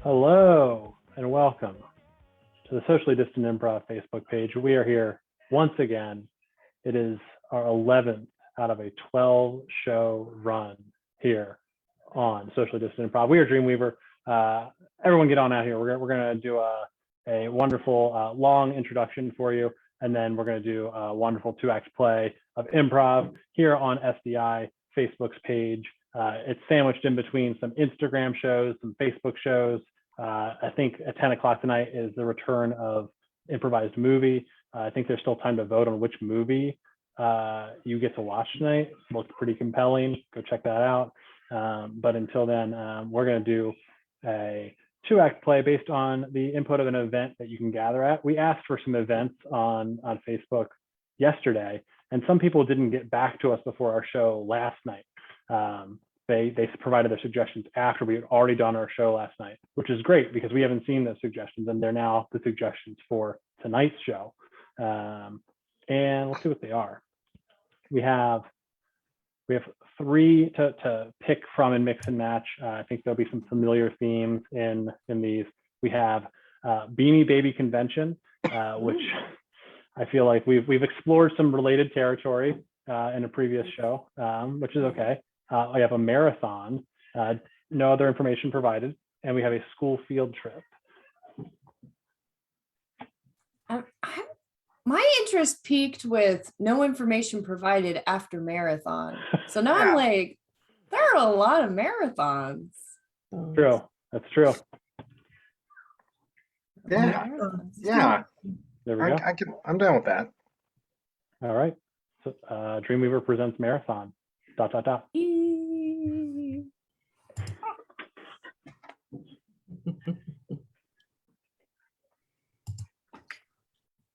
Hello and welcome to the Socially Distant Improv Facebook page. We are here once again. It is our 11th out of a 12 show run here on Socially Distant Improv. We are Dreamweaver. Everyone get on out here. We're going to do a wonderful long introduction for you, and then we're going to do a wonderful 2-act play of improv here on SDI Facebook's page. It's sandwiched in between some Instagram shows, some Facebook shows. I think at 10 o'clock tonight is the return of improvised movie. I think there's still time to vote on which movie you get to watch tonight. It looks pretty compelling. Go check that out. But until then, we're going to do a 2-act play based on the input of an event that you can gather at. We asked for some events on Facebook yesterday, and some people didn't get back to us before our show last night. They provided their suggestions after we had already done our show last night, which is great because we haven't seen those suggestions, and they're now the suggestions for tonight's show. And let's see what they are. We have 3 to pick from and mix and match. I think there'll be some familiar themes in these. We have Beanie Baby Convention, which I feel like we've explored some related territory in a previous show, which is okay. We have a marathon, no other information provided, and we have a school field trip. My interest peaked with no information provided after marathon. So now I'm like, there are a lot of marathons. True, that's true. Yeah. There we go. I'm down with that. All right. So Dreamweaver presents marathon. ... All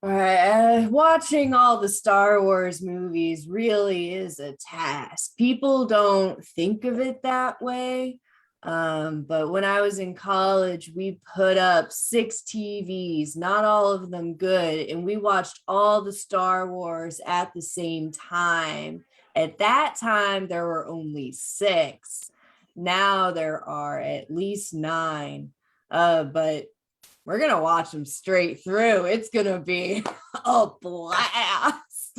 right, watching all the Star Wars movies really is a task. People don't think of it that way. But when I was in college, we put up 6 TVs, not all of them good, and we watched all the Star Wars at the same time. At that time, there were only 6. Now there are at least 9. But we're going to watch them straight through. It's going to be a blast.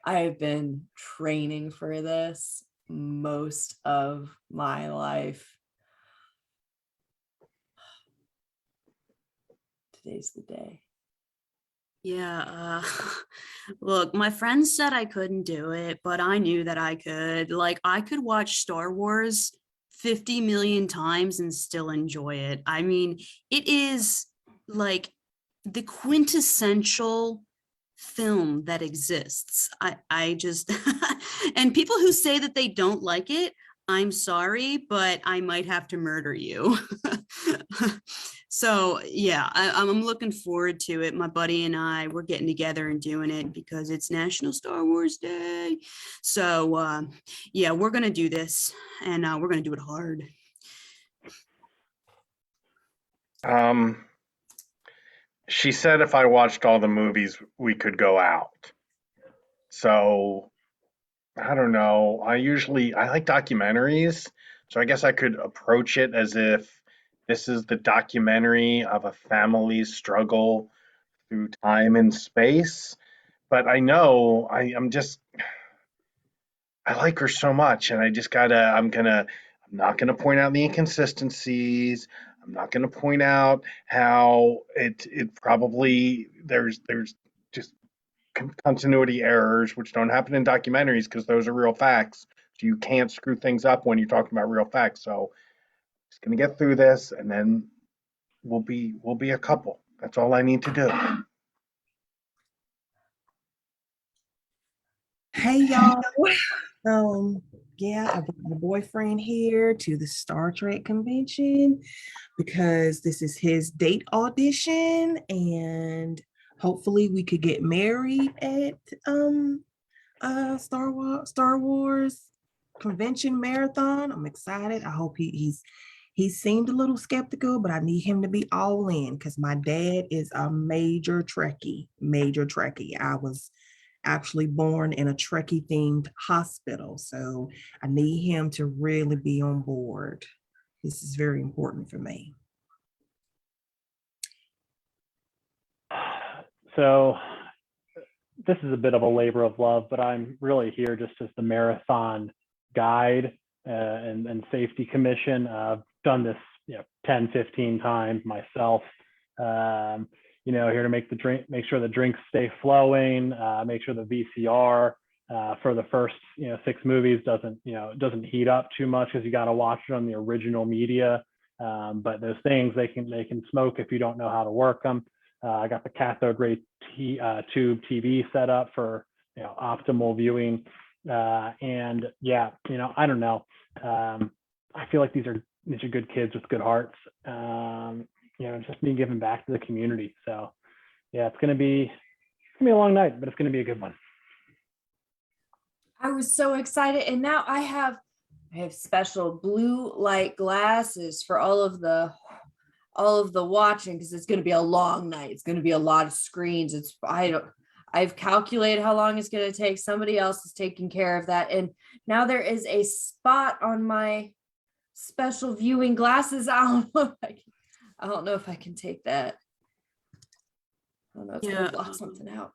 I've been training for this most of my life. Today's the day. Yeah, look, my friends said I couldn't do it, but I knew that I could. Like, I could watch Star Wars 50 million times and still enjoy it. I mean, it is like the quintessential film that exists. I just, and people who say that they don't like it, I'm sorry, but I might have to murder you. So yeah, I'm looking forward to it. My buddy and I, we're getting together and doing it because it's National Star Wars Day. So yeah, we're going to do this, and we're going to do it hard. She said if I watched all the movies, we could go out. So I don't know. I like documentaries. So I guess I could approach it as if this is the documentary of a family's struggle through time and space. But I know I like her so much, and I'm not gonna point out the inconsistencies. I'm not gonna point out how it probably there's just continuity errors, which don't happen in documentaries because those are real facts. So you can't screw things up when you're talking about real facts. So just gonna get through this, and then we'll be a couple. That's all I need to do. Hey y'all. Yeah, I brought my boyfriend here to the Star Trek convention because this is his date audition, and hopefully we could get married at Star Wars convention marathon. I'm excited. I hope he seemed a little skeptical, but I need him to be all in because my dad is a major Trekkie. I was actually born in a Trekkie themed hospital, so I need him to really be on board. This is very important for me. So this is a bit of a labor of love, but I'm really here just as the marathon guide and safety commission. I've done this 10, 15 times myself. Here to make sure the drinks stay flowing, make sure the VCR for the first 6 movies doesn't heat up too much because you got to watch it on the original media. But those things they can smoke if you don't know how to work them. I got the cathode ray tube TV set up for optimal viewing, and I don't know. I feel like these are good kids with good hearts. Just me giving back to the community. So yeah, it's gonna be a long night, but it's gonna be a good one. I was so excited, and now I have special blue light glasses for all of the watching, because it's going to be a long night. It's going to be a lot of screens. I've calculated how long it's going to take. Somebody else is taking care of that, and now there is a spot on my special viewing glasses. I don't know if I can take that. I don't know. It's going to block something out.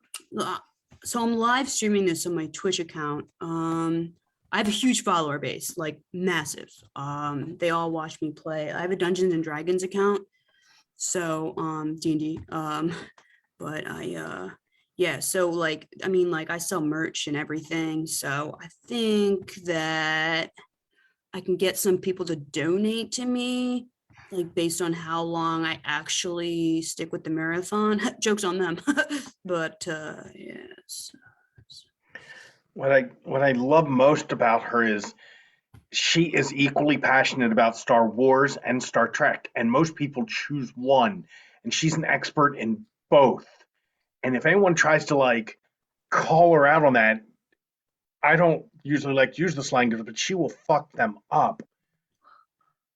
So I'm live streaming this on my Twitch account. I have a huge follower base, like massive. They all watch me play. I have a Dungeons and Dragons account, so D&D. But so I sell merch and everything. So I think that I can get some people to donate to me, like based on how long I actually stick with the marathon. Joke's on them. But yes. What I love most about her is she is equally passionate about Star Wars and Star Trek, and most people choose one, and she's an expert in both. And if anyone tries to call her out on that, I don't usually like to use the slang, but she will fuck them up.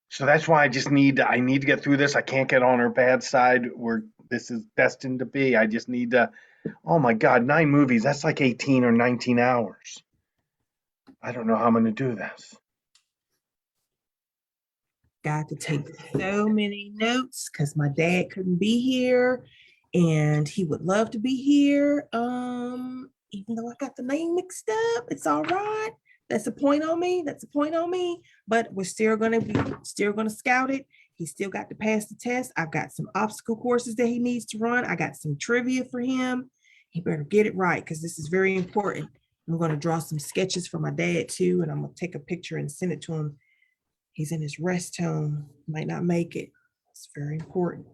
So that's why I need to get through this. I can't get on her bad side where this is destined to be. I just need to. Oh my God, 9 movies. That's like 18 or 19 hours. I don't know how I'm going to do this. Got to take so many notes because my dad couldn't be here and he would love to be here. Even though I got the name mixed up, it's all right. That's a point on me. But we're still gonna scout it. He's still got to pass the test. I've got some obstacle courses that he needs to run. I got some trivia for him. He better get it right because this is very important. I'm going to draw some sketches for my dad too, and I'm going to take a picture and send it to him. He's in his rest home, might not make it. It's very important.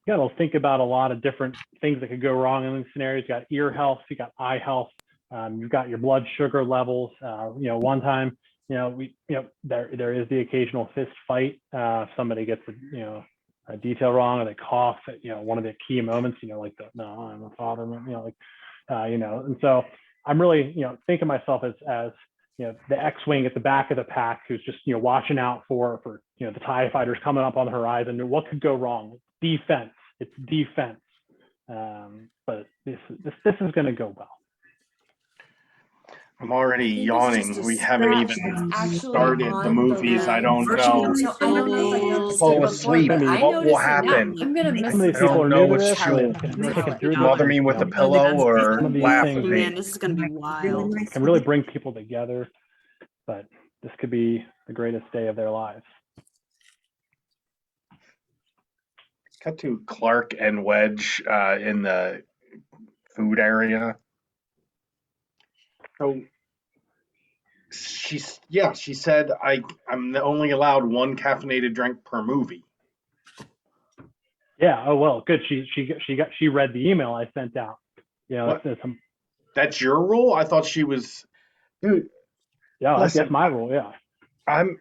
You got to think about a lot of different things that could go wrong in these scenarios. You got ear health, you got eye health, you've got your blood sugar levels. One time, there is the occasional fist fight. If somebody gets a detail wrong or they cough at one of the key moments, like no, I'm a father, and so I'm really thinking myself as the X-wing at the back of the pack who's just watching out for the TIE fighters coming up on the horizon. What could go wrong? Defense. It's defense. But this is going to go well. I'm already yawning. We haven't even started the movies. I don't know. Fall asleep. What will happen? I'm gonna miss Some of these I people don't are know new to if this. she'll Kicking through mother me with a pillow or Some of these laugh at things- me. Man, this is gonna be wild. Can really bring people together, but this could be the greatest day of their lives. Cut to Clark and Wedge in the food area. So she said I'm only allowed 1 caffeinated drink per movie. Yeah. Oh well, good. She read the email I sent out. What? That's your rule? I thought she was. Dude. Yeah, Listen, that's my rule. Yeah. I'm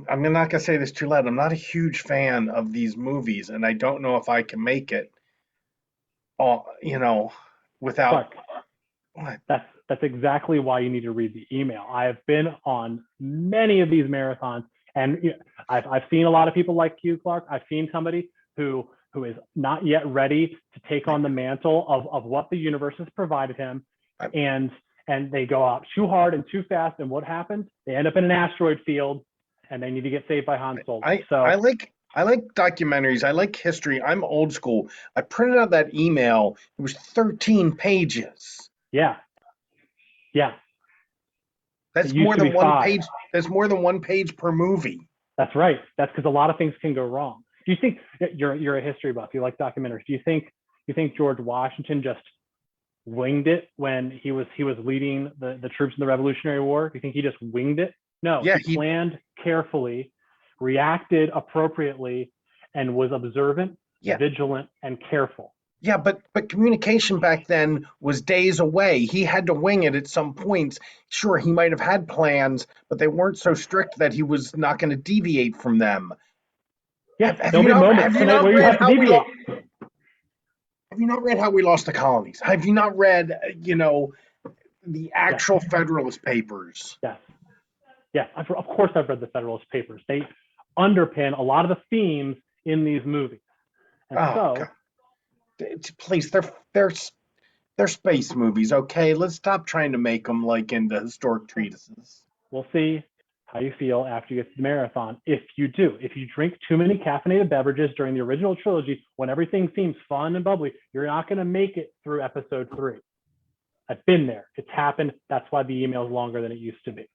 not gonna say this too loud. I'm not a huge fan of these movies, and I don't know if I can make it. Without. Clark, What? that's exactly why you need to read the email. I have been on many of these marathons, and I've seen a lot of people like you, Clark. I've seen somebody who is not yet ready to take on the mantle of what the universe has provided him, and they go out too hard and too fast, and what happens? They end up in an asteroid field, and they need to get saved by Han Solo. I So I like documentaries. I like history. I'm old school. I printed out that email. It was 13 pages. yeah, That's it used more to be than one 5. page. That's more than one page per movie. That's right. That's because a lot of things can go wrong. Do you think you're a history buff? You like documentaries? Do you think George Washington just winged it when he was leading the troops in the Revolutionary War? Do you think he just winged it? No, Yeah, he planned carefully, reacted appropriately, and was observant, Yeah. vigilant, and careful. Yeah, but communication back then was days away. He had to wing it at some points. Sure, he might have had plans, but they weren't so strict that he was not going to deviate from them. Yeah, Have there'll you be not, moments have you tonight not where you read have to how we deviate. have you not read how we lost the colonies? Have you not read, the actual Federalist Papers? Yes, of course I've read the Federalist Papers. They underpin a lot of the themes in these movies. And Oh, so, God. Please, they're space movies, okay? Let's stop trying to make them like into historic treatises. we'll see how you feel after you get to the marathon. If you drink too many caffeinated beverages during the original trilogy, when everything seems fun and bubbly, you're not going to make it through episode 3. I've been there. It's happened. That's why the email is longer than it used to be.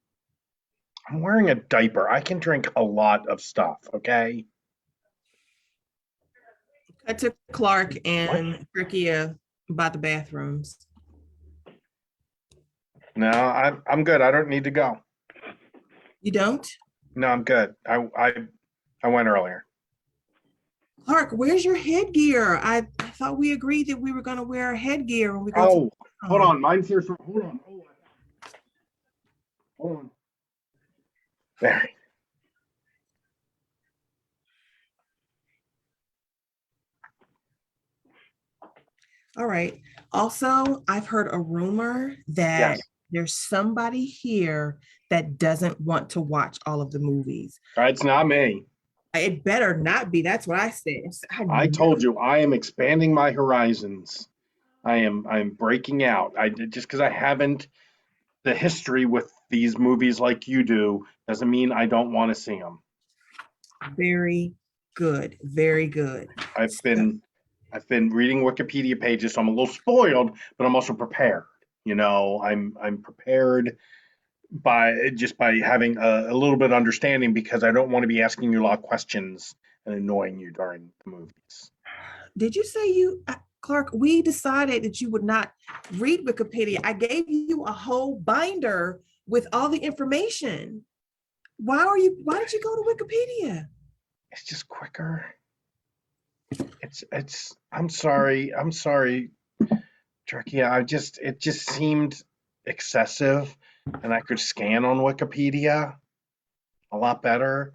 I'm wearing a diaper. I can drink a lot of stuff, okay? Cut to Clark and Trickia about the bathrooms. No, I'm good. I don't need to go. You don't? No, I'm good. I went earlier. Clark, where's your headgear? I thought we agreed that we were going to wear our headgear when we go Oh, to hold on. Mine's here for. Hold on. Hold on. There. All right. Also, I've heard a rumor that Yes. there's somebody here that doesn't want to watch all of the movies. It's not me. It better not be. That's what I said. I told you I am expanding my horizons. I'm breaking out. Just because I haven't the history with these movies like you do doesn't mean I don't want to see them. Very good. Very good. I've been reading Wikipedia pages, so I'm a little spoiled, but I'm also prepared. I'm prepared by having a little bit of understanding because I don't want to be asking you a lot of questions and annoying you during the movies. Did you say Clark, we decided that you would not read Wikipedia. I gave you a whole binder with all the information. Why did you go to Wikipedia? It's just quicker. I'm sorry, Turkey. It just seemed excessive, and I could scan on Wikipedia a lot better.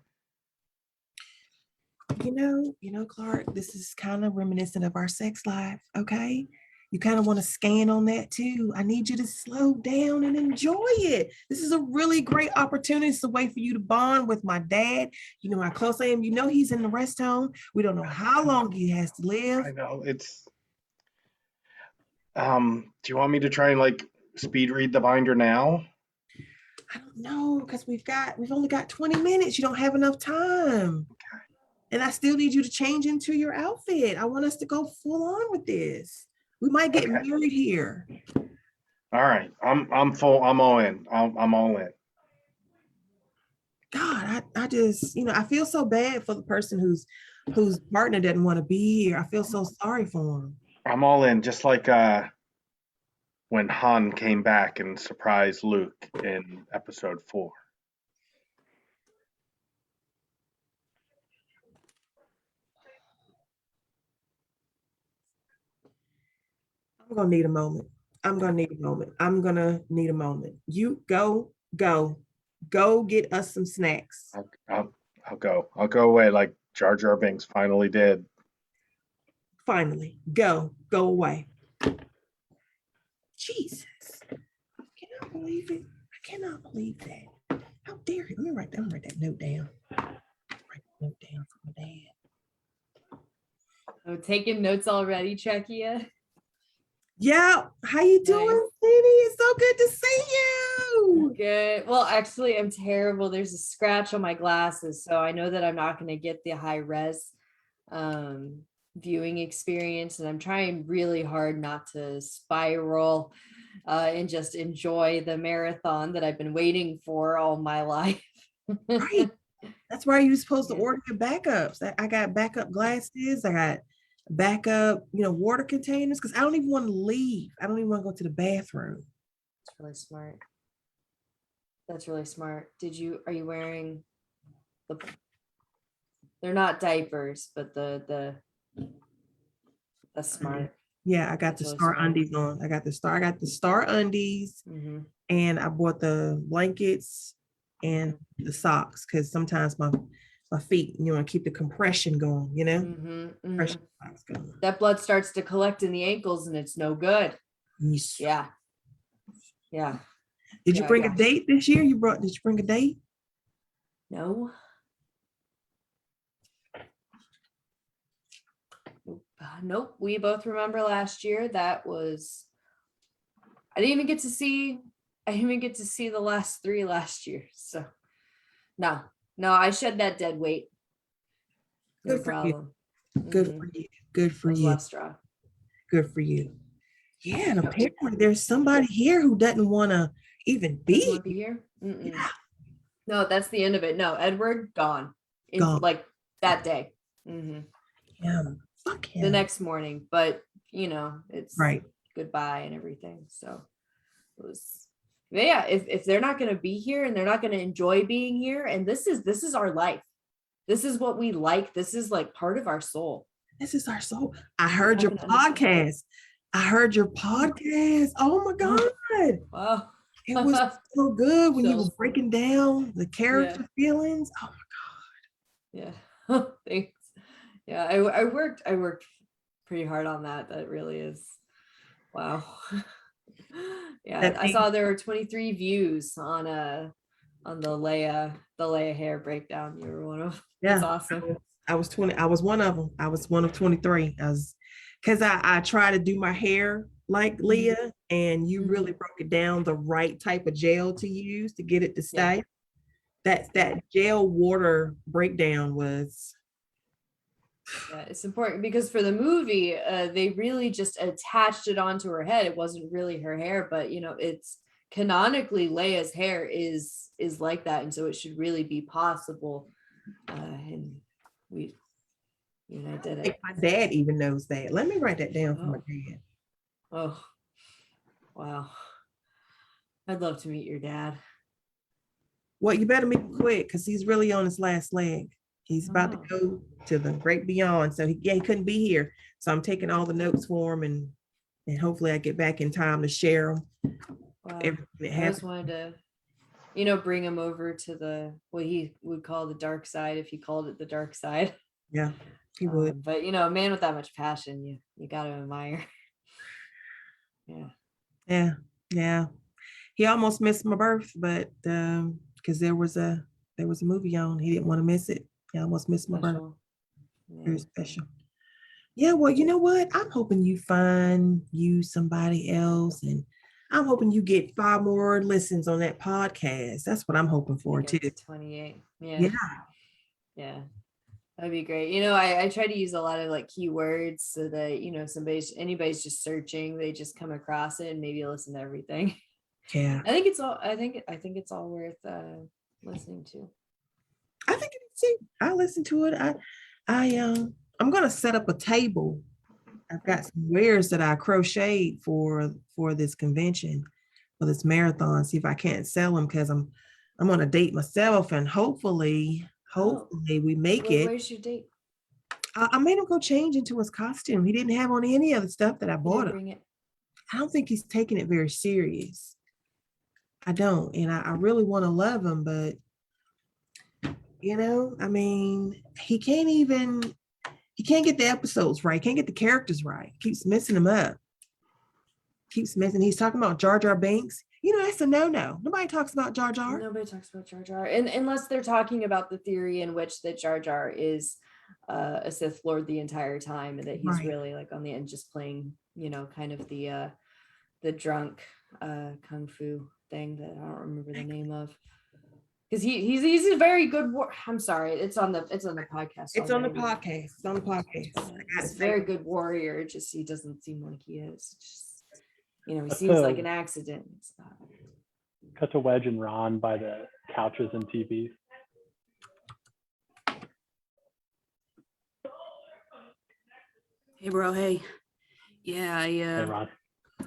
Clark, this is kind of reminiscent of our sex life, okay? You kind of want to scan on that too. I need you to slow down and enjoy it. This is a really great opportunity. It's a way for you to bond with my dad. You know how close I am. You know he's in the rest home. We don't know how long he has to live. I know it's. Do you want me to try and speed read the binder now? I don't know because we've only got 20 minutes. You don't have enough time. Okay. And I still need you to change into your outfit. I want us to go full on with this. We might get married here. All right, I'm full. I'm all in. I'm all in. God, I just, I feel so bad for the person whose partner doesn't want to be here. I feel so sorry for him. I'm all in. Just like when Han came back and surprised Luke in episode 4. I'm gonna need a moment. You go get us some snacks. I'll go. I'll go away like Jar Jar Binks finally did. Finally, go away. Jesus, I cannot believe it. I cannot believe that. How dare you? Let me write that note down. Write the note down for my dad. Oh, taking notes already, Czechia? Yeah, how you doing, Nice. Cindy? It's so good to see you. Good. Well, actually, I'm terrible. There's a scratch on my glasses, so I know that I'm not going to get the high res viewing experience, and I'm trying really hard not to spiral and just enjoy the marathon that I've been waiting for all my life. Right. That's why you're supposed to Yeah. order your backups. I got backup glasses. I got backup, water containers because I don't even want to leave. I don't even want to go to the bathroom. That's really smart. That's really smart. Are you wearing they're not diapers, but that's smart. Yeah, I got That's the really star smart. undies on. I got the star undies, Mm-hmm. and I bought the blankets and the socks because sometimes my feet, you want to keep the compression going, Mm-hmm. Compression socks going. That blood starts to collect in the ankles and it's no good. Yes. Yeah. Yeah. Did you Yeah, bring yeah. a date this year? Did you bring a date? No. Nope. We both remember last year. I didn't even get to see the last 3 last year. So no, I shed that dead weight. No Good for you. problem. Good Mhm. for you. Good for Those you. last straw. Good for you. Yeah, and apparently there's somebody here who doesn't want to even Doesn't be want to be here. Mm-mm. Yeah. No, that's the end of it. No, Edward gone. Gone. Like that day. Mhm. him. Fuck him. The next morning, but it's Right. goodbye and everything. So it was, yeah, if they're not going to be here and they're not going to enjoy being here, and this is our life, this is what we like, this is like part of our soul. This is our soul. I heard your Not gonna understand. podcast. I heard your podcast. Oh my God. Wow. It was so good when you were Chills. breaking down the character feelings. Oh Yeah. Thanks. Yeah, I worked pretty hard on that. That really is, wow. Yeah, That I saw there were 23 views on the Leia hair breakdown. You were one of That's yeah. awesome. I was 20. I was one of them. I was one of 23. Because I try to do my hair like Leah, and you really broke it down the right type of gel to use to get it to stay. That gel water breakdown was. Yeah, it's important because for the movie, they really just attached it onto her head. It wasn't really her hair, but it's canonically Leia's hair is like that, and so it should really be possible. And we, I did it. My dad even knows that. Let me write that down for my Oh. dad. Oh, wow. I'd love to meet your dad. Well, you better meet him quick because he's really on his last leg. He's about to go to the great beyond. So he couldn't be here. So I'm taking all the notes for him, and hopefully I get back in time to share them. Wow. I just wanted to, bring him over to what he would call the dark side, if he called it the dark side. Yeah, he would. But a man with that much passion, you got to admire. Yeah. He almost missed my birth, but because there was a movie on, he didn't want to miss it. He almost missed my birth. Very special. Yeah, well, you know what? I'm hoping you find you somebody else, and I'm hoping you get 5 more listens on that podcast. That's what I'm hoping for too. 28. Yeah. That'd be great. I try to use a lot of like keywords so that anybody's just searching, they just come across it and maybe listen to everything. Yeah. I think it's all worth listening to. I think it is too. I listen to it. I'm gonna set up a table. I've got some wares that I crocheted for this convention, for this marathon. See if I can't sell them because I'm on a date myself, and hopefully we make it. Where's your date? I made him go change into his costume. He didn't have on any of the stuff that I bought him. Bring it. I don't think he's taking it very serious. I don't, and I really want to love him, but I mean, he can't get the episodes right. Can't get the characters right. Keeps messing them up. Keeps messing. He's talking about Jar Jar Binks. That's a no-no. Nobody talks about Jar Jar. Nobody talks about Jar Jar, and unless they're talking about the theory in which that Jar Jar is a Sith Lord the entire time, and that he's really like on the end, just playing, kind of the drunk kung fu thing that I don't remember the name of. Because he's a very good I'm sorry, it's on the podcast. It's on the already. podcast. It's on the podcast. He's a very good warrior. Just he doesn't seem like he is. Just, he That's seems a- like an accident. It's not. Cut to Wedge and Ron by the couches and TVs. Hey, bro. Hey. Yeah, Hey, Ron.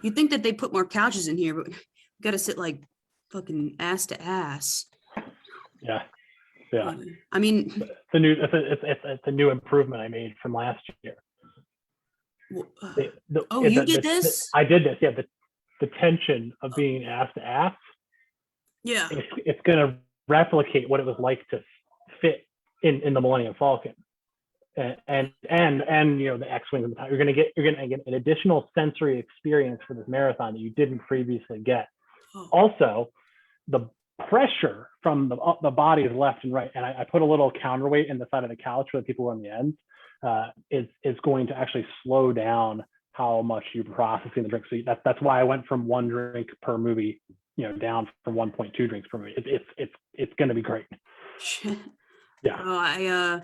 you'd think that they put more couches in here, but we got to sit like fucking ass to ass. Yeah. Yeah. I mean, It's a new improvement I made from last year. you did this? I did this. Yeah. The tension of being ass to ass. Yeah. It's going to replicate what it was like to fit in the Millennium Falcon, and the X-wing. You're going to get an additional sensory experience for this marathon that you didn't previously get. Oh. Also, the pressure from the bodies left and right, and I put a little counterweight in the side of the couch for the people on the end, is going to actually slow down how much you're processing the drink. So that's why I went from 1 drink per movie, down from 1.2 drinks per movie. It's going to be great. Shit. Yeah. Oh,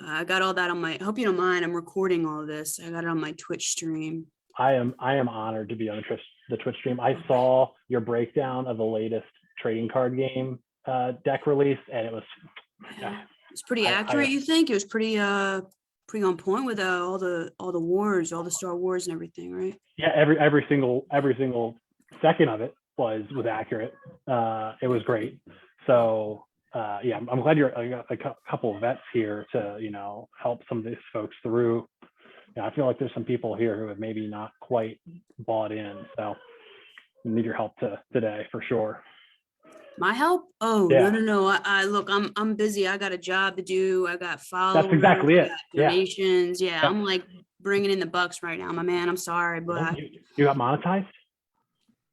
I got all that on my. I hope you don't mind. I'm recording all of this. I got it on my Twitch stream. I am honored to be on the Twitch stream. I saw your breakdown of the latest trading card game deck release, and it was It's pretty accurate. You think it was pretty on point with all the wars, all the Star Wars and everything, right? Yeah, every single second of it was accurate. It was great. So I'm glad I got a couple of vets here to help some of these folks through. I feel like there's some people here who have maybe not quite bought in, so I need your help today for sure. My help? Oh, Yeah. no. I look, I'm busy. I got a job to do. I got followers. That's exactly it. I got donations. Yeah. Yeah. I'm like bringing in the bucks right now, my man. I'm sorry, but You got monetized?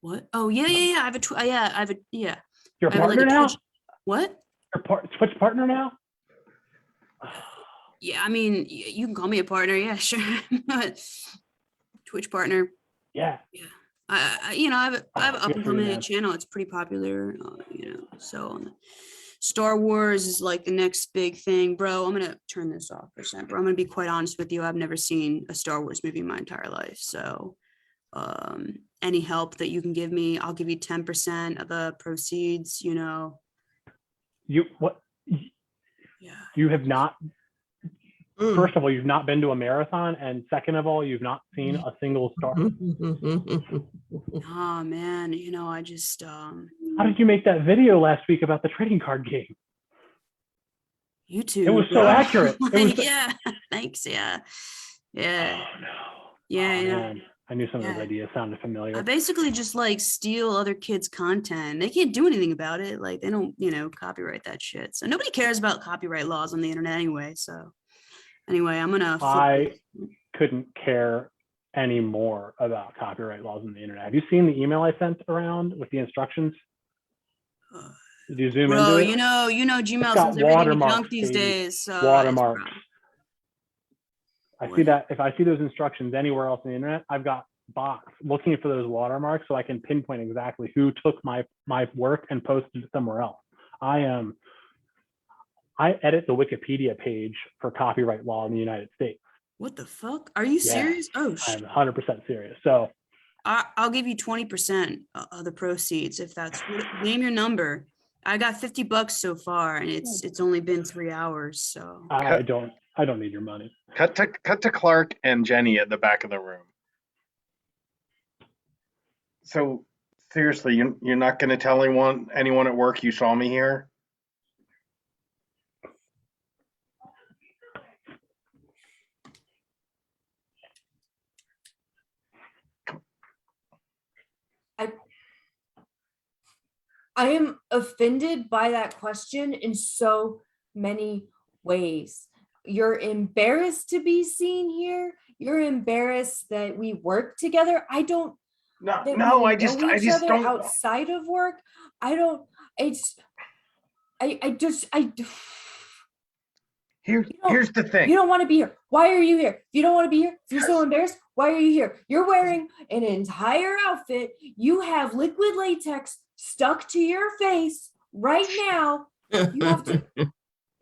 what? Oh, yeah. I have a You're a I have partner now? Twitch. What? You're Twitch partner now? Yeah, I mean, you can call me a partner. Yeah, sure. Twitch partner. Yeah. I have an Good up and for you, coming man. channel. It's pretty popular, so Star Wars is like the next big thing, bro. I'm gonna turn this off for a second, bro. I'm gonna be quite honest with you. I've never seen a Star Wars movie in my entire life. So any help that you can give me, I'll give you 10% of the proceeds, You have not. First of all, you've not been to a marathon, and second of all, you've not seen a single Star. Oh man, I just How did you make that video last week about the trading card game? YouTube. It was so accurate. It was yeah. Thanks. Yeah. Oh no. Yeah. Oh, yeah. man. I knew some of those Yeah. ideas sounded familiar. I basically just like steal other kids' content. They can't do anything about it. Like they don't, copyright that shit. So nobody cares about copyright laws on the internet anyway. So anyway, I'm gonna. I couldn't care any more about copyright laws on the internet. Have you seen the email I sent around with the instructions? Did you zoom Bro, into it? Gmail got sends everything to watermarks, junk these baby. days. So Watermarks. I see What? that if I see those instructions anywhere else on the internet, I've got bots looking for those watermarks so I can pinpoint exactly who took my work and posted it somewhere else. I edit the Wikipedia page for copyright law in the United States. What the fuck? Are you Yeah. serious? Oh, I'm 100% serious. So I'll give you 20% of the proceeds if that's. Name your number. I got $50 so far, and it's only been 3 hours. So I don't need your money. Cut to Clark and Jenny at the back of the room. So seriously, you're not going to tell anyone at work you saw me here? I am offended by that question in so many ways. You're embarrassed to be seen here. You're embarrassed that we work together. I don't. No, that no, we I just know each other don't. outside of work. I don't. It's. I just. Here's the thing. You don't want to be here. Why are you here? If you don't want to be here, if you're so embarrassed, why are you here? You're wearing an entire outfit. You have liquid latex stuck to your face right now. You have to,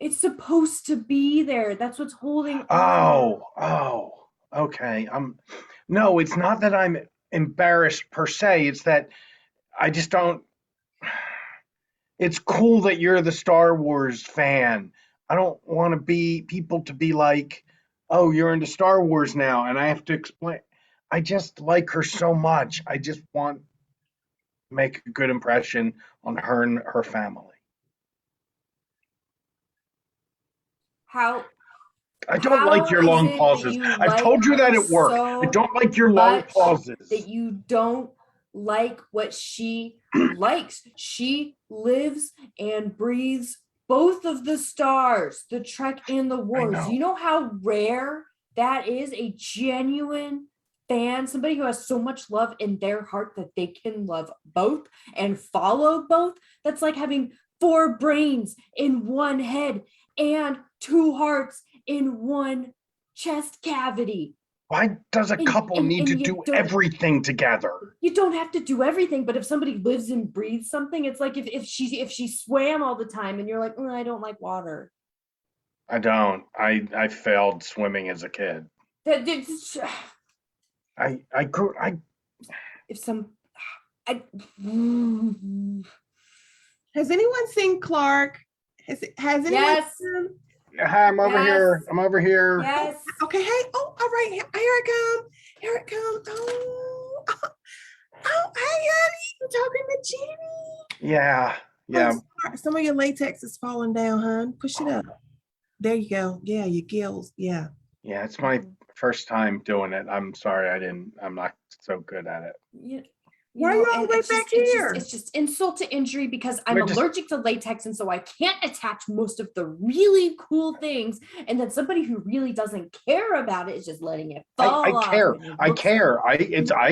it's supposed to be there. That's what's holding on. Okay. No, it's not that I'm embarrassed per se. It's that I just don't. It's cool that you're the Star Wars fan. I don't want to be people to be like, oh, you're into Star Wars now, and I have to explain. I just like her so much. I just want to make a good impression on her and her family. How I don't like your is long it that pauses. you I've like told you that her at work. I so don't like your long much pauses. that you don't like what she likes? She lives and breathes both of the stars, the Trek and the Wars. know. You know how rare that is? A genuine fan, somebody who has so much love in their heart that they can love both and follow both. That's like having 4 brains in one head and 2 hearts in one chest cavity. Why does a couple need to do everything together? You don't have to do everything, but if somebody lives and breathes something, it's like if she swam all the time and you're like, I don't like water. I don't. I failed swimming as a kid. I grew. If some, I. Has anyone seen Clark? Has anyone? Yes. Hi, I'm over Yes. here. I'm over here. Yes. Okay. Hey. Oh, all right. Here it comes. Here it comes. Oh. Oh, hey, honey. You talking to Jenny? Yeah. Yeah. Oh, some of your latex is falling down, hon. Push it up. There you go. Yeah, your gills. Yeah. Yeah. It's my first time doing it. I'm sorry. I'm not so good at it. Yeah. Why are you all the way back here? It's just insult to injury because I'm We're just- allergic to latex, and so I can't attach most of the really cool things. And then somebody who really doesn't care about it is just letting it fall I off. care. and it I looks- care. I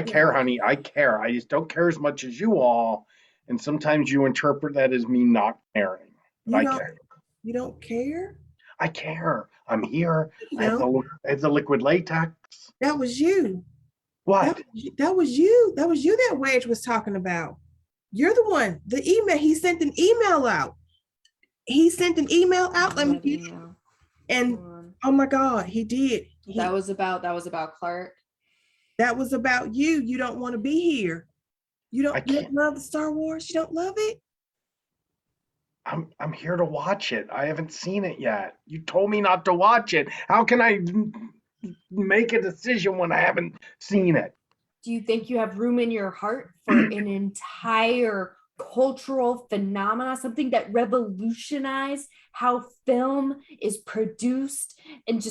care, Yeah. honey. I care. I just don't care as much as you all. And sometimes you interpret that as me not caring. But I care. You don't care? I care. I'm here. You I have know, the liquid latex. that was you. What? That was you. That was you that Wedge was talking about. You're the one. The email. He sent an email out. Let me get it. And oh my God, he did. That was about Clark. That was about you. You don't want to be here. You don't love the Star Wars. You don't love it. I'm here to watch it. I haven't seen it yet. You told me not to watch it. How can I make a decision when I haven't seen it? Do you think you have room in your heart for an entire cultural phenomena, something that revolutionized how film is produced and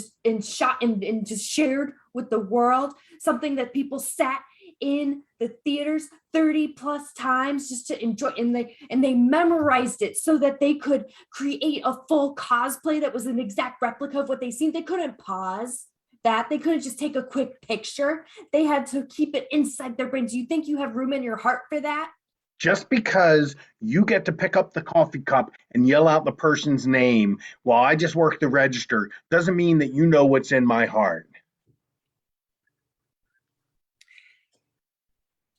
shot and just shared with the world, something that people sat in the theaters 30 plus times just to enjoy, and they memorized it so that they could create a full cosplay that was an exact replica of what they seen? They couldn't pause that. They couldn't just take a quick picture. They had to keep it inside their brain. Do you think you have room in your heart for that? Just because you get to pick up the coffee cup and yell out the person's name while I just work the register doesn't mean that you know what's in my heart.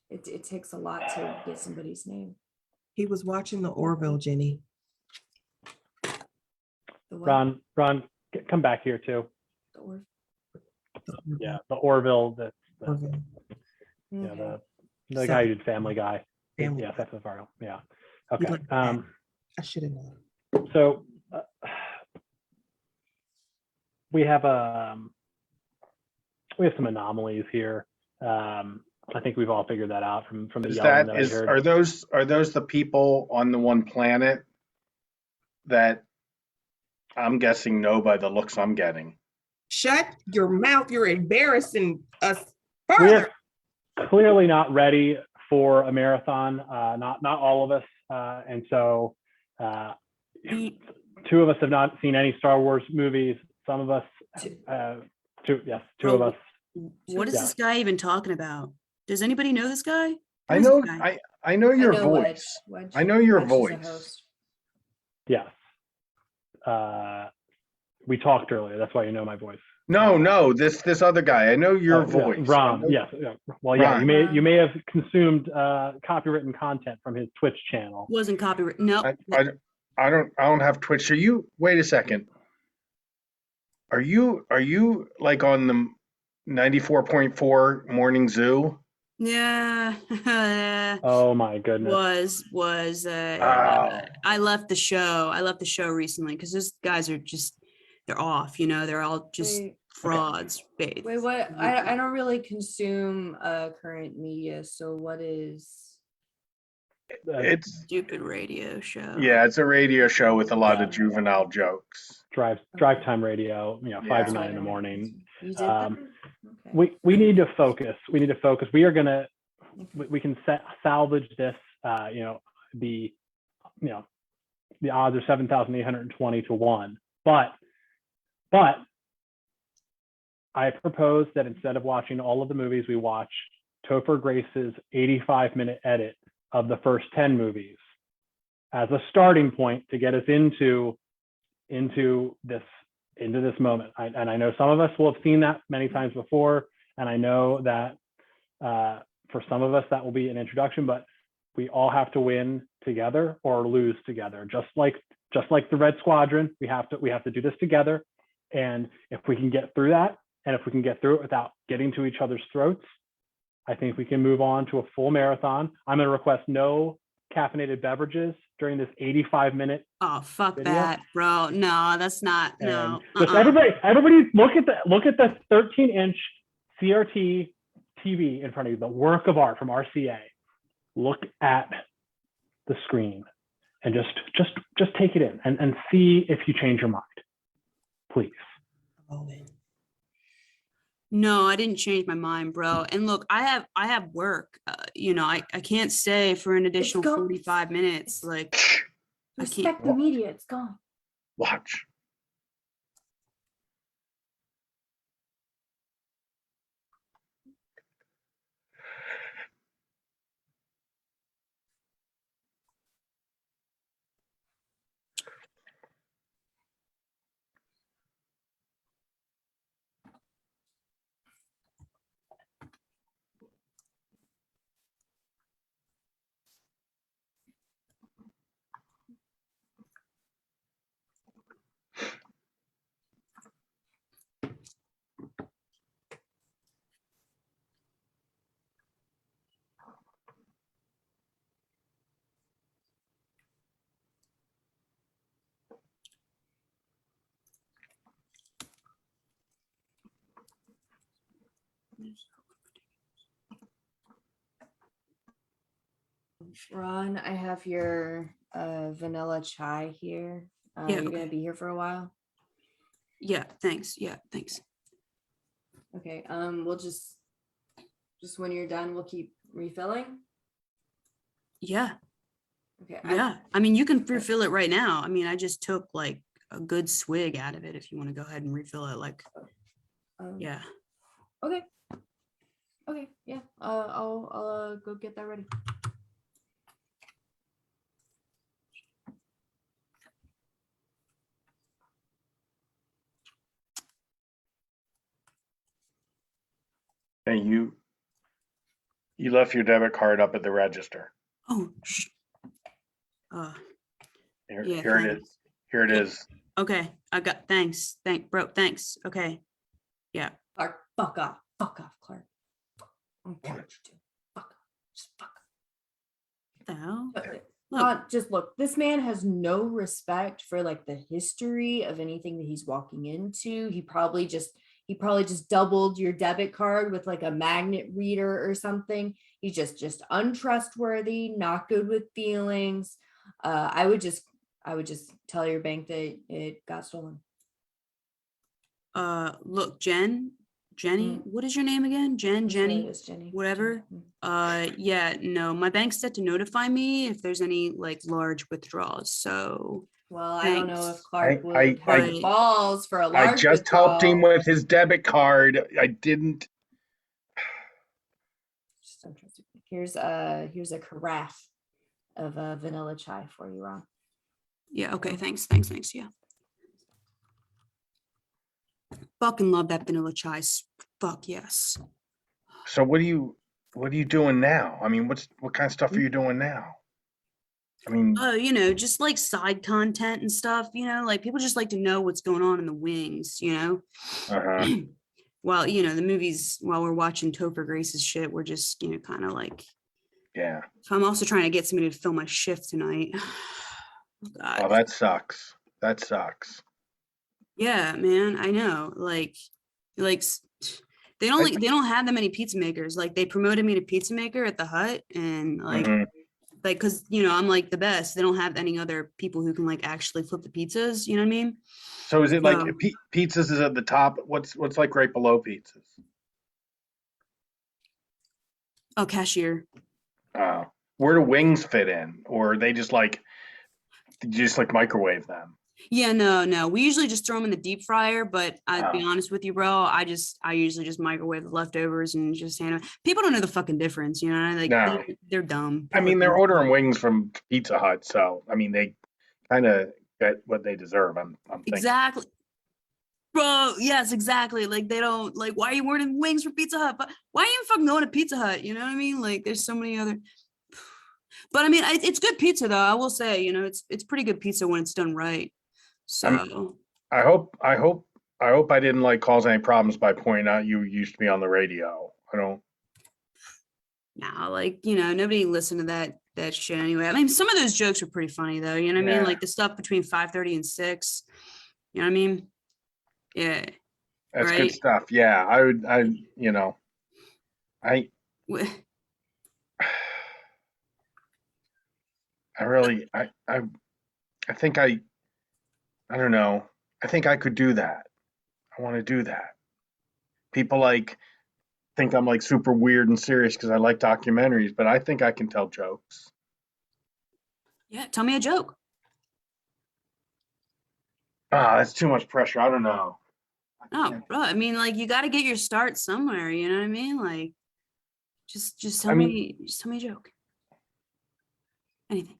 It takes a lot to get somebody's name. He was watching the Orville, Jenny. The what? Ron, come back here too. The Orville. Yeah, the Orville. That's Orville. yeah, Okay. the guy who did Family Guy. Family Yeah, Guy. Seth Fargo. Yeah. You Okay. like that. I should have known. So we have some anomalies here. I think we've all figured that out from the yelling that I heard. Are those the people on the one planet that I'm guessing know by the looks I'm getting? Shut your mouth. You're embarrassing us We further. are clearly not ready for a marathon. Not all of us, and so two of us have not seen any Star Wars movies. Some of us, two of us. What is this guy even talking about? Does anybody know this guy? I Who's know this guy? I know your I know voice. Wedge. I know your Wedge is a voice. host. Yes. We talked earlier. That's why you know my voice. No, this other guy. I know your Oh, voice. Ron, yes. Yeah. Well, yeah, Ron. you may have consumed copywritten content from his Twitch channel. Wasn't copyright. No. I don't have Twitch. Are you? Wait a second. Are you like on the 94.4 Morning Zoo? Yeah. Oh my goodness. Was Oh. I left the show. I left the show recently because those guys are just they're off, you know, they're all just Wait, frauds. wait, what? I don't really consume current media. So what is? It's Stupid radio show. yeah, it's a radio show with a lot Yeah. of juvenile jokes. Drive time radio, Yeah. 5 to That's 9 why in the I don't morning. consume. You did that? We need to focus. We are gonna Okay. we can salvage this. The odds are 7,820 to 1. But I propose that instead of watching all of the movies, we watch Topher Grace's 85-minute edit of the first 10 movies as a starting point to get us into this moment. And I know some of us will have seen that many times before, and I know that for some of us that will be an introduction, but we all have to win together or lose together. Just like the Red Squadron, we have to do this together. And if we can get through that, and if we can get through it without getting to each other's throats, I think we can move on to a full marathon. I'm going to request no caffeinated beverages during this 85-minute. Oh, fuck video. that, bro. No, that's not. No. Look, everybody, look at the 13-inch CRT TV in front of you, the work of art from RCA. Look at the screen and just take it in and see if you change your mind, please. No, I didn't change my mind, bro. And look, I have work. I can't stay for an additional gone. 45 minutes. Like, I can't. Respect the media. It's gone. Watch. Ron, I have your vanilla chai here. Yeah, You're okay. gonna be here for a while. Yeah, thanks. Yeah, thanks. Okay. We'll just when you're done, we'll keep refilling. Yeah, Okay. yeah. I mean, you can refill it right now. I mean, I just took like a good swig out of it. If you want to go ahead and refill it, like, yeah. Okay. Okay. Yeah. I'll go get that ready. And you left your debit card up at the register. Oh, Here, Yeah, here it thanks. is. Here it is. okay. I got thanks. Thanks. Okay. Yeah. Clark, fuck off. Fuck off, Clark. I don't care what you do. Fuck off. Just fuck off. What the hell? Look. Just look, this man has no respect for like the history of anything that he's walking into. He probably just doubled your debit card with like a magnet reader or something. He's just untrustworthy, not good with feelings. I would just tell your bank that it got stolen. Look, Jenny, what is your name again? That's what it Jenny, is, Jenny. whatever. Yeah, no, my bank's set to notify me if there's any like large withdrawals. So Well, I don't know if thanks. Clark would I- have balls for a large I just helped him withdrawal. with his debit card. I didn't. Just interesting. Here's a carafe of vanilla chai for you, Ron. Yeah, okay, thanks. Yeah. But fucking love that vanilla chai. Fuck yes. So what are you doing now? I mean, what kind of stuff are you doing now? I mean, You know, just like side content and stuff, you know, like people just like to know what's going on in the wings, you know. uh-huh. Well, you know, the movies while we're watching Topher Grace's shit, we're just, you know, kind of like, Yeah. so I'm also trying to get somebody to fill my shift tonight. Oh, God. Oh, that sucks. That sucks. Yeah, man, I know. Like they don't I, like they don't have that many pizza makers. Like they promoted me to pizza maker at the Hut, and mhm. like because you know I'm like the best. They don't have any other people who can like actually flip the pizzas. You know what I mean? So is it like So, pizzas is at the top? What's like right below pizzas? oh, cashier. Where do wings fit in, or are they just like you just like microwave them? Yeah, no. We usually just throw them in the deep fryer, but I'd be Oh. honest with you, bro. I usually just microwave the leftovers and just hand them. People don't know the fucking difference, you know? Like No. they're dumb. I People are mean, they're dumb. ordering wings from Pizza Hut, so I mean, they kind of get what they deserve. I'm thinking. Exactly. Bro, yes, exactly. Like they don't like why are you ordering wings from Pizza Hut? But why are you even fucking going to Pizza Hut? You know what I mean? Like there's so many other but I mean it's good pizza though. I will say, you know, it's pretty good pizza when it's done right. I'm, So I hope I didn't like cause any problems by pointing out you used to be on the radio. I don't. now like, you know, nobody listened to that shit anyway. I mean, some of those jokes are pretty funny though, you know what I mean? Yeah, Like the stuff between 5:30 and 6. You know what I mean? Yeah, that's good right. stuff. Yeah, you know, I, Wh- I really, I think I don't know. I think I could do that. I want to do that. People like think I'm like super weird and serious because I like documentaries, but I think I can tell jokes. Yeah, tell me a joke. Ah, that's too much pressure. I don't know. Oh, bro, I mean, like you got to get your start somewhere, you know what I mean? Like just I mean, just tell me a joke. Anything.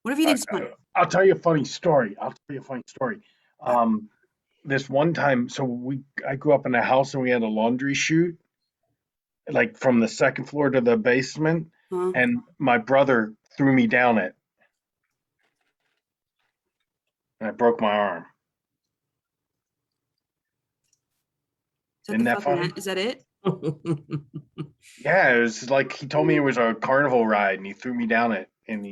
Whatever you I, think's funny. I'll tell you a funny story. I'll tell you a funny story. This one time, I grew up in a house and we had a laundry chute, like from the second floor to the basement, Huh? and my brother threw me down it, and I broke my arm. Is that Isn't the that fucking funny? is that it? Yeah, it was like he told me it was a carnival ride, and he threw me down it, and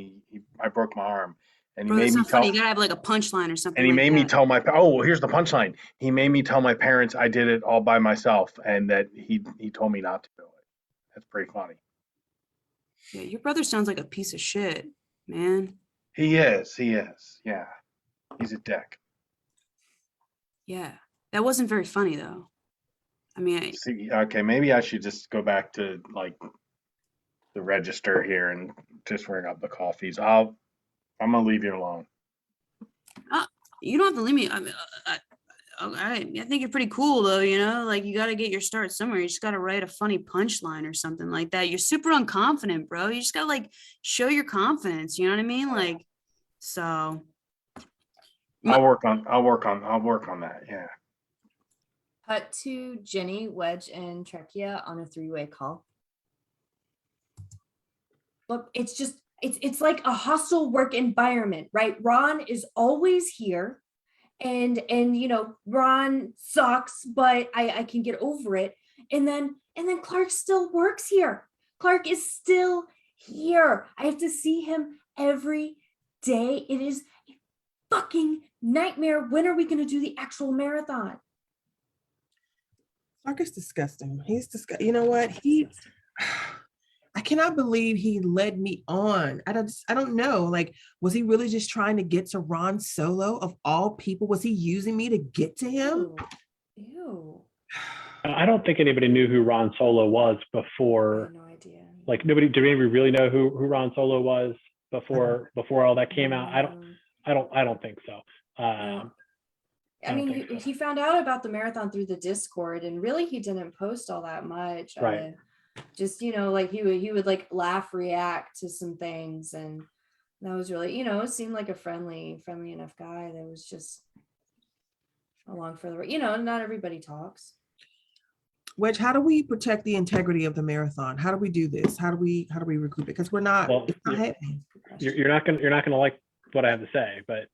I broke my arm, and he Bro, made that's me not funny. tell, You gotta have like a punchline or something and he like made me that. tell my, oh, well, here's the punchline. He made me tell my parents I did it all by myself, and that he told me not to do it. That's pretty funny. Yeah, your brother sounds like a piece of shit, man. He is, yeah, he's a dick. Yeah. That wasn't very funny though. I mean, See, okay, maybe I should just go back to like the register here and just ring up the coffees. I'm gonna leave you alone. you don't have to leave me. I mean, I think you're pretty cool though, you know, like you got to get your start somewhere. You just got to write a funny punchline or something like that. You're super unconfident, bro. You just got to like show your confidence. You know what I mean? Like, so I'll work on that. Yeah. Cut to Jenny, Wedge, and Trekia on a three-way call. Look, it's like a hostile work environment, right? Ron is always here, and you know, Ron sucks, but I can get over it. And then Clark still works here. Clark is still here. I have to see him every day. It is a fucking nightmare. When are we going to do the actual marathon? Clark is disgusting. He's disgusting. You know what? I cannot believe he led me on. I don't know. Like, was he really just trying to get to Ron Solo of all people? Was he using me to get to him? Ew. I don't think anybody knew who Ron Solo was I before. have no idea. Like did anybody really know who Ron Solo was before all that came out? I don't think so. No. I mean, he found out about the marathon through the Discord, and really he didn't post all that much. Right. Just, you know, like he would like laugh, react to some things, and that was really, you know, it seemed like a friendly enough guy that was just along for the, you know, not everybody talks. Wedge, how do we protect the integrity of the marathon? How do we do this? How do we recoup it? Because we're not, Well, it's not happening. you're not gonna like what I have to say, but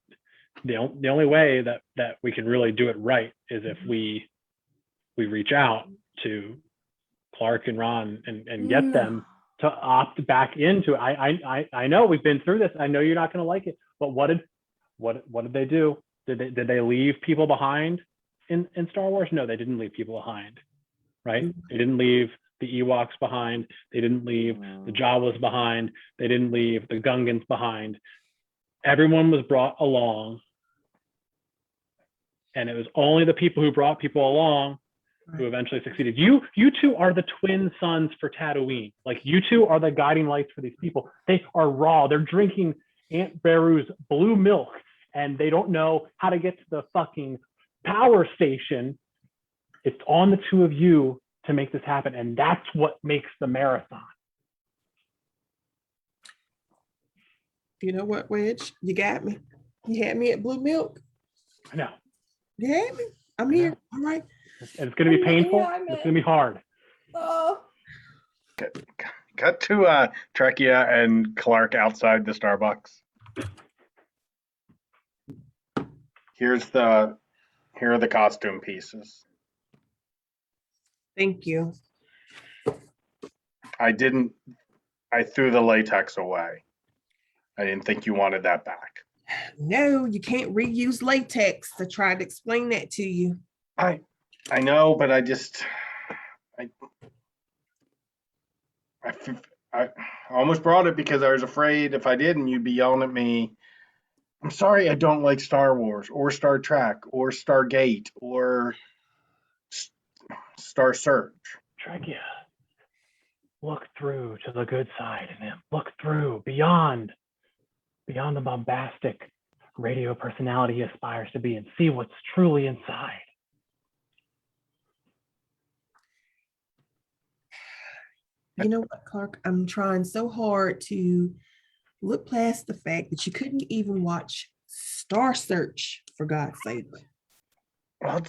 the only way that we can really do it right is if we reach out to Clark and Ron and get them to opt back into it. I know we've been through this. I know you're not going to like it, but what did they do? Did they leave people behind in Star Wars? No, they didn't leave people behind, right? They didn't leave the Ewoks behind. They didn't leave the Jawas behind. They didn't leave the Gungans behind. Everyone was brought along, and it was only the people who brought people along who eventually succeeded. You two are the twin sons for Tatooine. Like, you two are the guiding lights for these people. They are raw. They're drinking Aunt Beru's blue milk, and they don't know how to get to the fucking power station. It's on the two of you to make this happen, and that's what makes the marathon. You know what, Wedge? You got me. You had me at blue milk. I know. You had me. I'm here. All right. And it's going to be painful. Yeah, it's going to be hard. Oh, Cut to Trekia and Clark outside the Starbucks. Here are the costume pieces. Thank you. I threw the latex away. I didn't think you wanted that back. No, you can't reuse latex. I tried to explain that to you. I know, but I almost brought it because I was afraid if I didn't, you'd be yelling at me. I'm sorry, I don't like Star Wars or Star Trek or Stargate or Star Search. Trekia, look through to the good side in him. Look through, beyond the bombastic radio personality he aspires to be, and see what's truly inside. You know what, Clark? I'm trying so hard to look past the fact that you couldn't even watch Star Search, for God's sake. Well,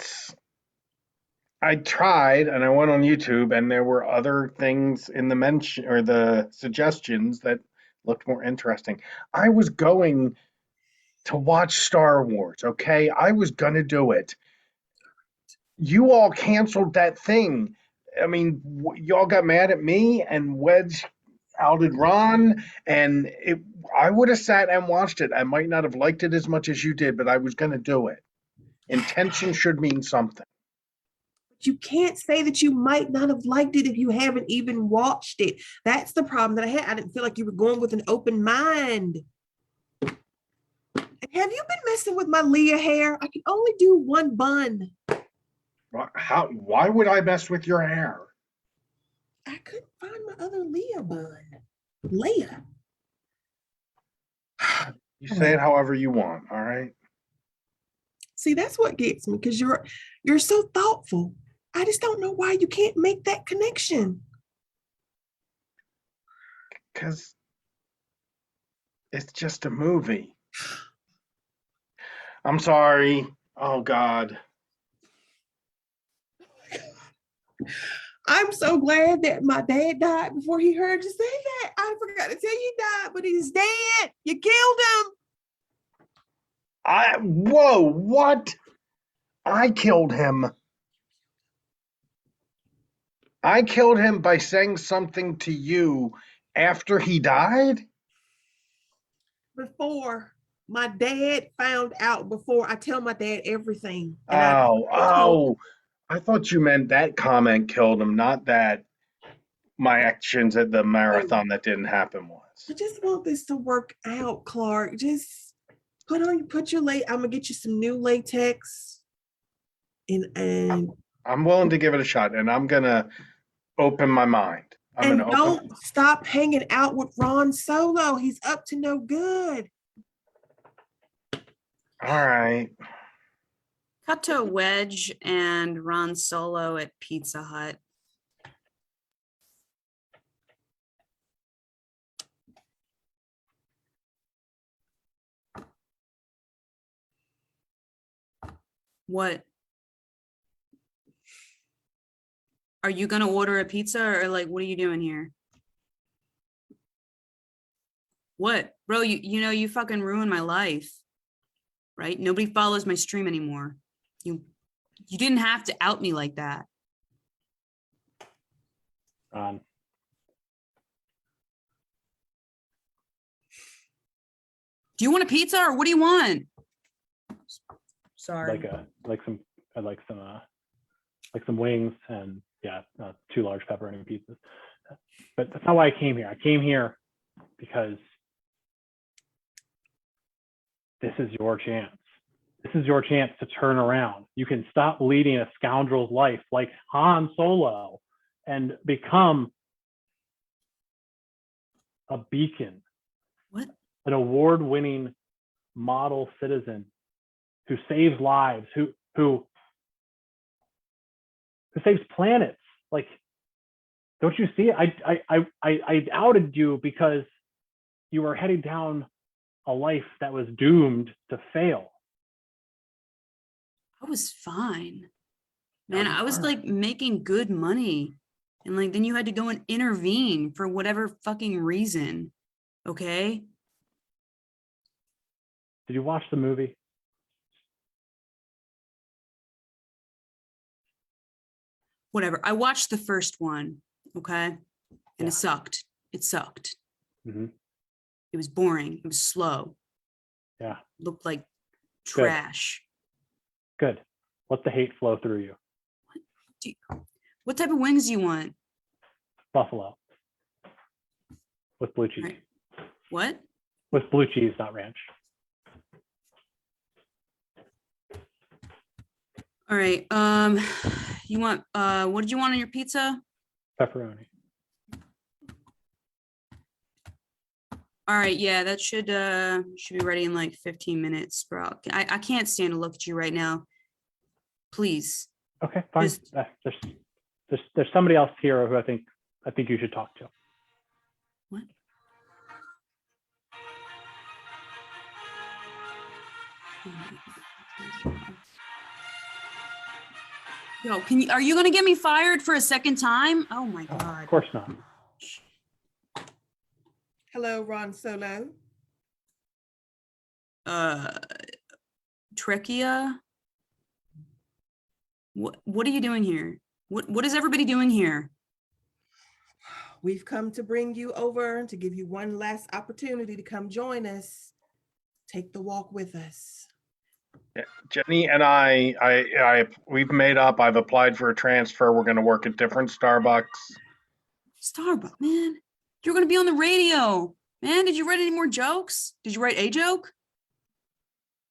I tried, and I went on YouTube, and there were other things in the mention or the suggestions that looked more interesting. I was going to watch Star Wars, okay? I was gonna do it. You all canceled that thing. I mean, y'all got mad at me, and Wedge outed Ron, and I would have sat and watched it. I might not have liked it as much as you did, but I was gonna do it. Intention should mean something. You can't say that you might not have liked it if you haven't even watched it. That's the problem that I had. I didn't feel like you were going with an open mind. And have you been messing with my Leah hair? I can only do one bun. Why would I mess with your hair? I couldn't find my other Leah bun. Leah. You say it however you want, all right? See, that's what gets me, because you're so thoughtful. I just don't know why you can't make that connection. Because it's just a movie. I'm sorry. Oh, God. I'm so glad that my dad died before he heard you say that. I forgot to tell you he died, but he's dead. You killed him. Whoa, what? I killed him. I killed him by saying something to you after he died? Before my dad found out, before I tell my dad everything. And I thought you meant that comment killed him, not that my actions at the marathon that didn't happen was. I just want this to work out, Clark. Just put your I'm gonna get you some new latex. And I'm willing to give it a shot, and I'm gonna open my mind. Don't stop hanging out with Ron Solo. He's up to no good. All right. Cut to Wedge and Ron Solo at Pizza Hut. What Are you gonna order a pizza or like what are you doing here? What? Bro, you know you fucking ruined my life. Right? Nobody follows my stream anymore. You didn't have to out me like that. Ron, Do you want a pizza or what do you want? Sorry. I'd like some wings and yeah, 2 large pepperoni pizzas. But that's not why I came here. I came here because this is your chance. This is your chance to turn around. You can stop leading a scoundrel's life like Han Solo and become a beacon. What? An award-winning model citizen who saves lives, who saves planets. Like, don't you see it? I outed you because you were heading down a life that was doomed to fail. I was fine. Man, No, you I was weren't. like making good money. And like then you had to go and intervene for whatever fucking reason. Okay? Did you watch the movie? Whatever. I watched the first one, okay? And Yeah. it sucked. It sucked. Mm-hmm. It was boring. It was slow. Yeah. Looked like trash. Good. Let the hate flow through you. What type of wings do you want? Buffalo. With blue cheese. Right. What? With blue cheese, not ranch. All right. You want what did you want on your pizza? Pepperoni. All right, yeah, that should be ready in like 15 minutes, bro. I can't stand to look at you right now. Please. Okay, fine. Just- There's somebody else here who I think you should talk to. What? Yo, are you gonna get me fired for a second time? Oh my Of God. course not. Hello, Ron Solo. Trekkia? What are you doing here? What is everybody doing here? We've come to bring you over to give you one last opportunity to come join us. Take the walk with us. Yeah, Jenny and we've made up. I've applied for a transfer. We're going to work at different Starbucks. Starbucks, man. You're gonna be on the radio. Man, did you write any more jokes? Did you write a joke?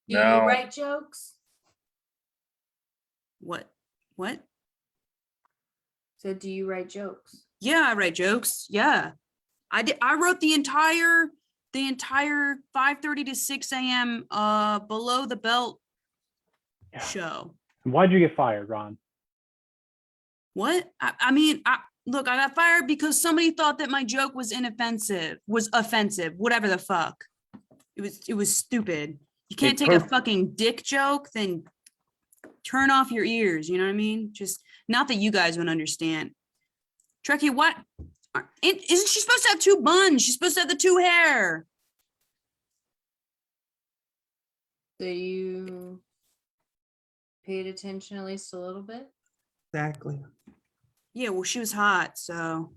Do No. you write jokes? What? So do you write jokes? Yeah, I write jokes. Yeah. I did. I wrote the entire 5:30 to 6 a.m. Below the Belt Yeah. show. Why'd you get fired, Ron? What? I mean, look, I got fired because somebody thought that my joke was offensive, whatever the fuck. It was stupid. You can't take a fucking dick joke, then turn off your ears, you know what I mean? Just not that you guys would understand. Trekkie, what? Isn't she supposed to have 2 buns? She's supposed to have the 2 hair. So you paid attention at least a little bit? Exactly. Yeah, well, she was hot, so.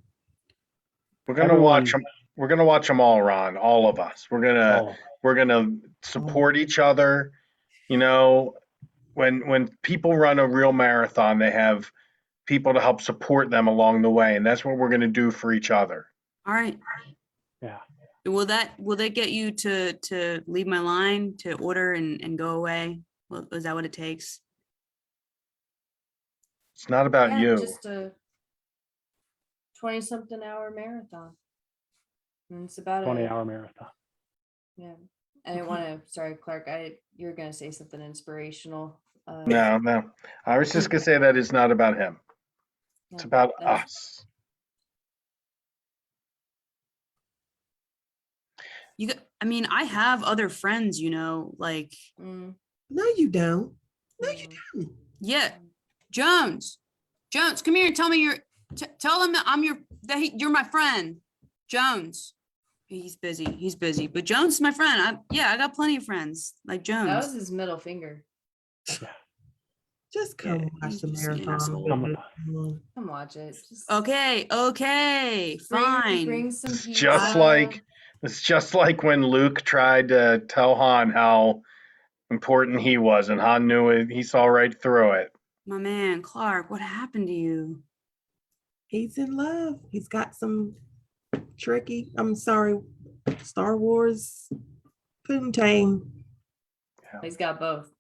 We're going to watch them. We're going to watch them all, Ron. All of us. We're going to support each other. You know, when people run a real marathon, they have people to help support them along the way, and that's what we're going to do for each other. All right. Yeah. Will they get you to leave my line to order and go away? Well, is that what it takes? It's not about Yeah, you. just a 20-something hour marathon. And it's about 20-hour marathon. Yeah. I didn't want to, sorry, Clark, you were going to say something inspirational. No. I was just going to say that it's not about him. It's Yeah, about that's- us. I mean, I have other friends, you know, like, Mm, No, you don't. No, you mm. don't. yeah, Jones, Jones, come here and tell me tell him that you're my friend. Jones. He's busy. But Jones is my friend. I got plenty of friends like Jones. That was his middle finger. Just come Yeah, watch he's the just an marathon. asshole. Come watch it. Just Okay, fine. Bring some It's pizza. just like when Luke tried to tell Han how important he was, and Han knew it. He saw right through it. My man, Clark, what happened to you? He's in love. He's got some Star Wars poontang. He's got both.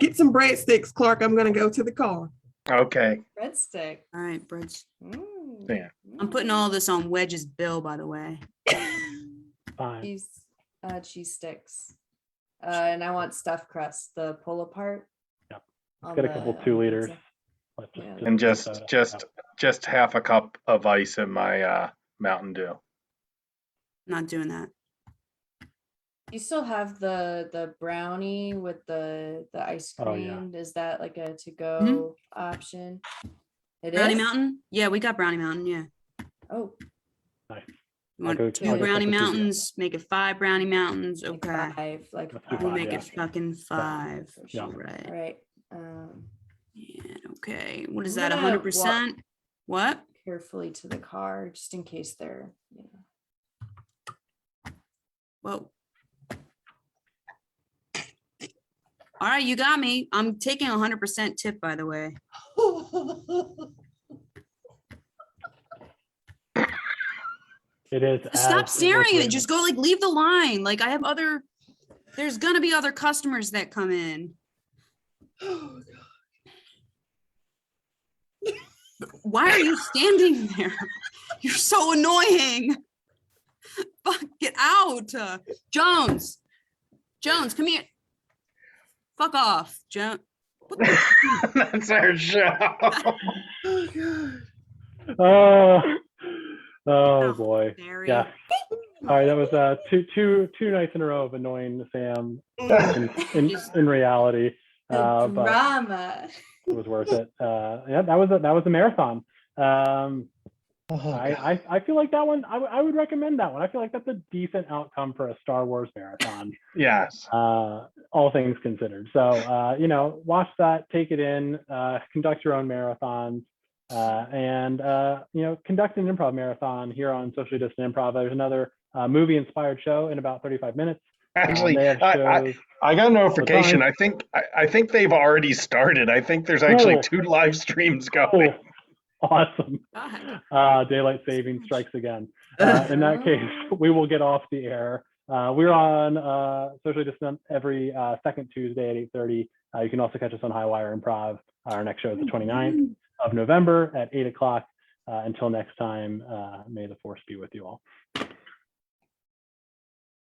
Get some breadsticks, Clark. I'm gonna go to the car. Okay. Breadstick. All right, Bridge. Yeah. I'm putting all this on Wedge's bill, by the way. Fine. Cheese sticks. And I want stuffed crust, the pull apart. Yep. on Get a the- couple on 2 the liters. pizza. Let's Yeah. And soda. just half a cup of ice in my Mountain Dew. Not doing that. You still have the brownie with the ice cream. Oh, yeah. Is that like a to-go option? It is? Brownie Mountain? Yeah, we got Brownie Mountain. Yeah. Oh, Nice. You want I'll go 2 get Brownie the 2 Mountains? Make it 5 Brownie Mountains. like Okay. 5, like Let's do 5. We'll five, make yeah. it fucking 5. For Yeah. sure. Right. All right. Yeah, okay. What is I'm that? gonna 100%? What? Carefully to the car, just in case they're, Whoa. All right, you got me. I'm taking 100% tip, by the way. It is. Stop as staring at it. written. Just go leave the line. Like there's gonna be other customers that come in. Why are you standing there? You're so annoying. Fuck, get out. Jones, come here. Fuck off, Jones. That's our show. Oh boy. Barry. Yeah. All right, that was two nights in a row of annoying Sam in reality. the But drama. it was worth it. Yeah, that was a marathon. I feel like that one. I would recommend that one. I feel like that's a decent outcome for a Star Wars marathon. Yes. All things considered. So watch that, take it in, conduct your own marathons, and conduct an improv marathon here on Socially Distant Improv. There's another movie-inspired show in about 35 minutes. Actually, they have shows. I got a notification. time? I think they've already started. I think there's actually Cool. 2 live streams going. Cool. Awesome. God. Daylight saving strikes again. In that case, we will get off the air. We're on Socially Distant every second Tuesday at 8:30. You can also catch us on Highwire Improv. Our next show is the 29th of November at 8 o'clock. Until next time, may the force be with you all.